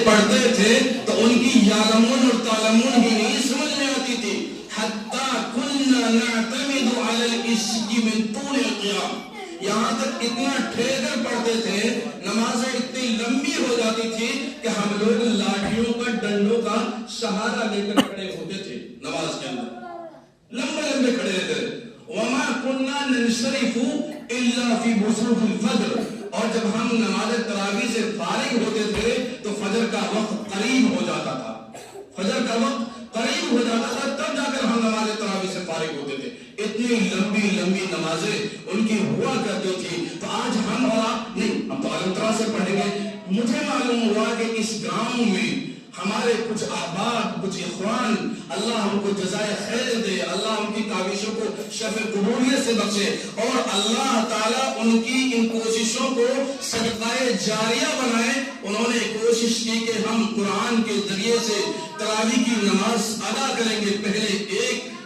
پڑھتے تھے تو ان کی یعلمون اور تعلمون ہی نہیں سمجھ میں آتی تھی. حتی کننا نعتمد علی الاشق من طول القیام. یہاں تک اتنا ٹھہر کر پڑھتے تھے، نمازیں اتنی لمبی ہو جاتی تھی کہ ہم لوگ لاٹھیوں کا ڈنڈوں کا سہارا لے کر کھڑے ہوتے تھے نماز کے اندر، لمبے لمبے کھڑے رہتے. وما كنا ننصرف الا في بزوغ الفجر. اور جب ہم نماز تراویح سے فارغ ہوتے تھے تو فجر کا وقت قریب ہو جاتا تھا، فجر کا وقت قریب ہو جاتا تھا، تب جا کر ہم نماز تراویح سے فارغ ہوتے تھے. اتنی لمبی لمبی نمازیں ان کی ہوا کرتی تھی. تو آج ہم اور آپ نہیں، ہم تو عالم طرح سے پڑھیں گے. مجھے معلوم ہوا کہ اس گاؤں میں ہمارے کچھ احباب، کچھ اخوان، اللہ ان کو جزائے خیر دے، اللہ ان کی کاوشوں کو شفع قبولیت سے بخشے، اور اللہ تعالیٰ ان کی ان کوششوں کو صدقہ جاریہ بنائے. انہوں نے کوشش کی کہ ہم قرآن کے ذریعے سے تراویح کی نماز ادا کریں گے.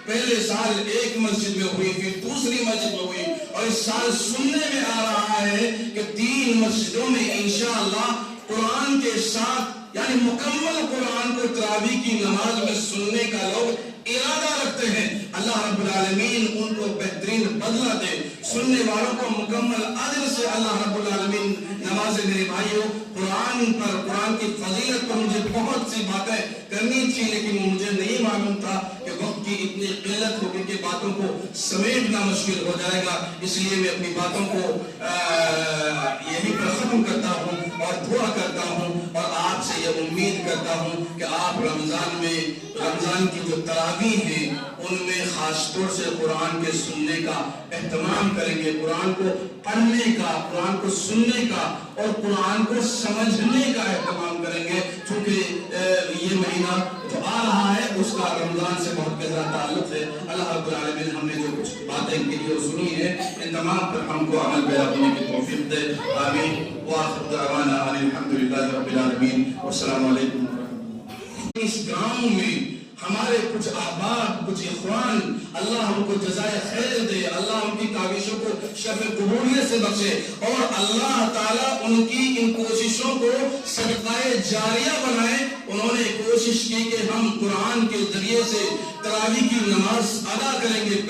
پہلے سال ایک مسجد میں ہوئی، پھر دوسری مسجد میں ہوئی، اور اس سال سننے میں آ رہا ہے کہ 3 مسجدوں میں انشاءاللہ قرآن کے ساتھ، یعنی مکمل قرآن کو تراویح کی نماز میں سننے کا لوگ ارادہ رکھتے ہیں. اللہ رب العالمین ان کو بہترین بدلہ دے، سننے والوں کو مکمل اجر سے اللہ رب العالمین نوازے. میرے بھائیوں، قرآن کی فضیلت پر مجھے بہت سی باتیں کرنی تھی، لیکن مجھے نہیں معلوم تھا کہ وقت کی اتنی قلت ہوگی کہ باتوں کو سمیٹنا مشکل ہو جائے گا. اس لیے میں اپنی باتوں کو یہی پر ختم کرتا ہوں اور دعا کرتا ہوں، اور آپ سے یہ امید کرتا ہوں کہ آپ رمضان کی جو تراویح ہیں ان میں خاص طور سے قرآن کے سننے کا اہتمام کریں گے، قرآن کو پڑھنے کا، قرآن کو سننے کا اور قرآن کو سمجھنے کا اہتمام کریں گے. چونکہ یہ مہینہ جو آ رہا ہے اس کا رمضان سے بہت گہرا تعلق ہے. اللہ رب العالمین ہم نے جو کچھ باتیں کی اور سنی ہے ان تمام پر ہم کو عمل پیرا ہونے کی توفیق دے. آمین. وآخر دعوانا ان الحمدللہ رب العالمین والسلام علیکم ورحمۃ اللہ. اس گاؤں میں ہمارے کچھ احباب، کچھ اخوان، اللہ ان کو جزائے خیر دے، اللہ ان کی کاوشوں کو شفع قبولیت سے بخشے، اور اللہ تعالیٰ ان کی ان کوششوں کو صدقہ جاریہ بنائے. انہوں نے کوشش کی کہ ہم قرآن کے ذریعے سے تراویح کی نماز ادا کریں گے.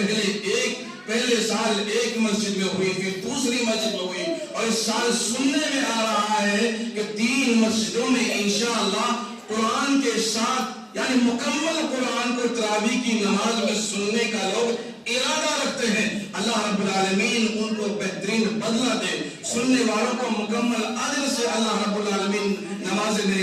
پہلے سال ایک مسجد میں ہوئی، پھر دوسری مسجد میں ہوئی، اور اس سال سننے میں آ رہا ہے کہ 3 مسجدوں میں انشاءاللہ قرآن کے ساتھ، یعنی مکمل قرآن کو تراویح کی نماز میں سننے کا لوگ ارادہ رکھتے ہیں. اللہ رب العالمین ان کو بہترین بدلہ دے، سننے والوں کو مکمل اجر سے اللہ رب العالمین نوازے. میرے